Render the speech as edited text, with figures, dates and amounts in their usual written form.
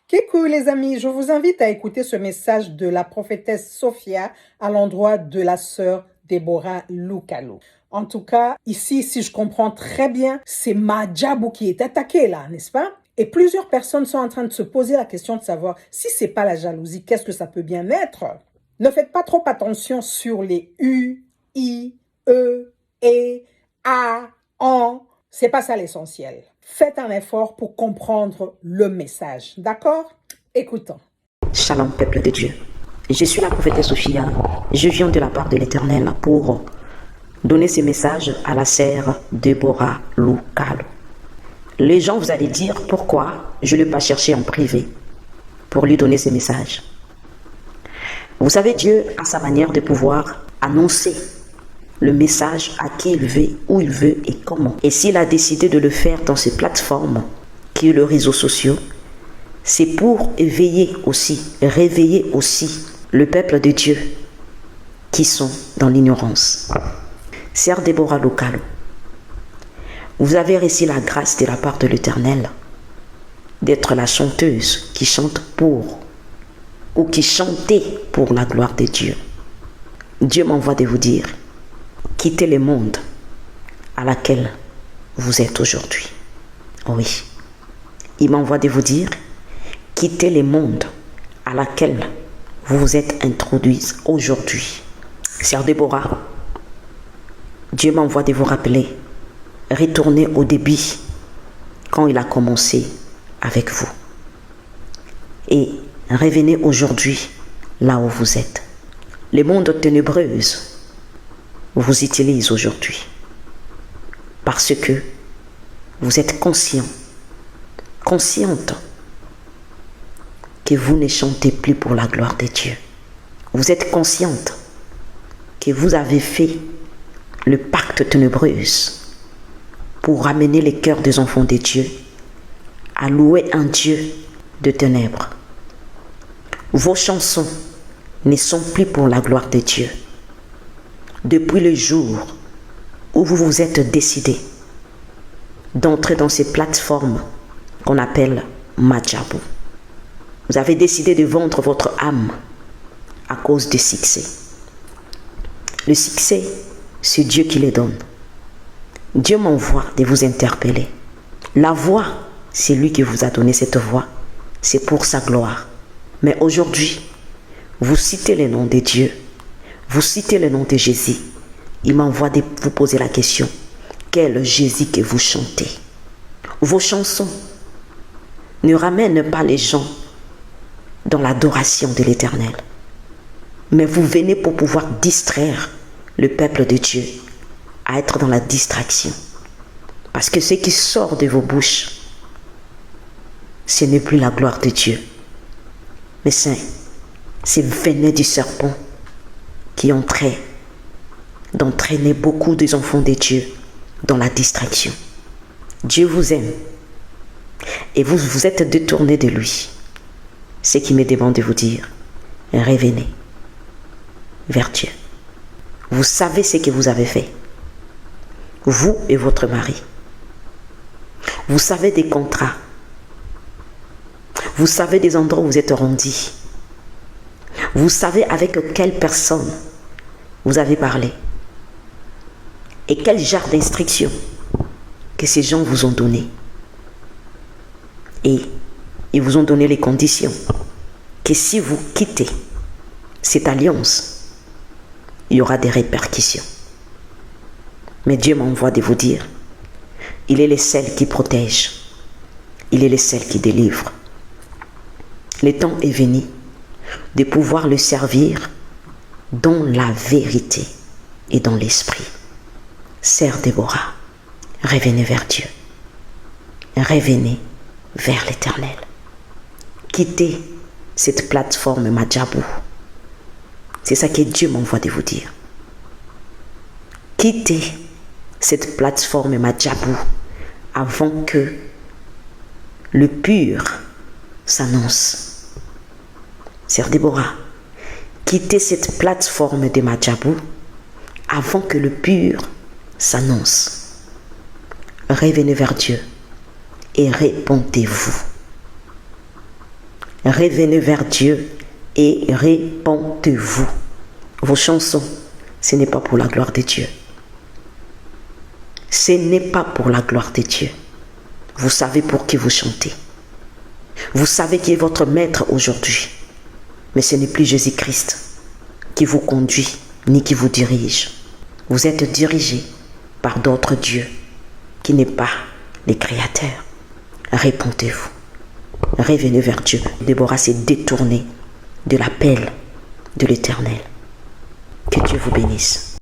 Coucou les amis, je vous invite à écouter ce message de la prophétesse Sophia à l'endroit de la sœur Déborah Loukalou. En tout cas, ici, si je comprends très bien, c'est Madjabou qui est attaqué là, n'est-ce pas? Et plusieurs personnes sont en train de se poser la question de savoir si c'est pas la jalousie, qu'est-ce que ça peut bien être? Ne faites pas trop attention sur les U, I, E, E, A, en. C'est pas ça l'essentiel. Faites un effort pour comprendre le message. D'accord? Écoutons. Shalom, peuple de Dieu. Je suis la prophétesse Sophia. Je viens de la part de l'Éternel pour donner ce message à la sœur Déborah Loukalou. Les gens, vous allez dire pourquoi je ne l'ai pas cherché en privé pour lui donner ce message. Vous savez, Dieu a sa manière de pouvoir annoncer le message à qui il veut, où il veut et comment. Et s'il a décidé de le faire dans ces plateformes qui est le réseau social, c'est pour réveiller aussi le peuple de Dieu qui sont dans l'ignorance. Sœur Déborah Loukalou, vous avez reçu la grâce de la part de l'Éternel d'être la chanteuse qui chante pour ou qui chantait pour la gloire de Dieu. Dieu m'envoie de vous dire, quittez le monde à laquelle vous êtes aujourd'hui. Oui, il m'envoie de vous dire, quittez le monde à laquelle vous vous êtes introduits aujourd'hui. Sœur Déborah, Dieu m'envoie de vous rappeler, retournez au début quand il a commencé avec vous. Et revenez aujourd'hui là où vous êtes. Le monde ténébreux vous utilise aujourd'hui parce que vous êtes consciente que vous ne chantez plus pour la gloire de Dieu. Vous êtes consciente que vous avez fait le pacte ténébreux pour ramener les cœurs des enfants de Dieu à louer un Dieu de ténèbres. Vos chansons ne sont plus pour la gloire de Dieu. Depuis le jour où vous vous êtes décidé d'entrer dans ces plateformes qu'on appelle Madjabou, vous avez décidé de vendre votre âme à cause du succès. Le succès, c'est Dieu qui le donne. Dieu m'envoie de vous interpeller. La voix, c'est lui qui vous a donné cette voix. C'est pour sa gloire. Mais aujourd'hui, vous citez le nom de Dieu. Vous citez le nom de Jésus. Il m'envoie de vous poser la question. Quel Jésus que vous chantez? Vos chansons ne ramènent pas les gens dans l'adoration de l'Éternel. Mais vous venez pour pouvoir distraire le peuple de Dieu à être dans la distraction. Parce que ce qui sort de vos bouches, ce n'est plus la gloire de Dieu. Mais c'est venin du serpent qui entrait d'entraîner beaucoup des enfants de Dieu dans la distraction. Dieu vous aime et vous vous êtes détourné de lui. Ce qui me demande de vous dire, revenez vers Dieu. Vous savez ce que vous avez fait, vous et votre mari. Vous savez des contrats. Vous savez des endroits où vous êtes rendus. Vous savez avec quelle personne vous avez parlé. Et quel genre d'instructions que ces gens vous ont donné. Et ils vous ont donné les conditions que si vous quittez cette alliance, il y aura des répercussions. Mais Dieu m'envoie de vous dire, il est le seul qui protège. Il est le seul qui délivre. Le temps est venu de pouvoir le servir dans la vérité et dans l'esprit. Sœur Déborah, revenez vers Dieu. Revenez vers l'Éternel. Quittez cette plateforme Madjabou. C'est ça que Dieu m'envoie de vous dire. Quittez cette plateforme Madjabou avant que le pur s'annonce. Sœur Déborah, quittez cette plateforme de Madjabou avant que le pur s'annonce. Revenez vers Dieu et répondez-vous. Revenez vers Dieu et répondez-vous. Vos chansons, ce n'est pas pour la gloire de Dieu. Ce n'est pas pour la gloire de Dieu. Vous savez pour qui vous chantez. Vous savez qui est votre maître aujourd'hui. Mais ce n'est plus Jésus-Christ qui vous conduit ni qui vous dirige. Vous êtes dirigé par d'autres dieux qui n'est pas les créateurs. Répondez-vous. Revenez vers Dieu. Déborah s'est détournée de l'appel de l'Éternel. Que Dieu vous bénisse.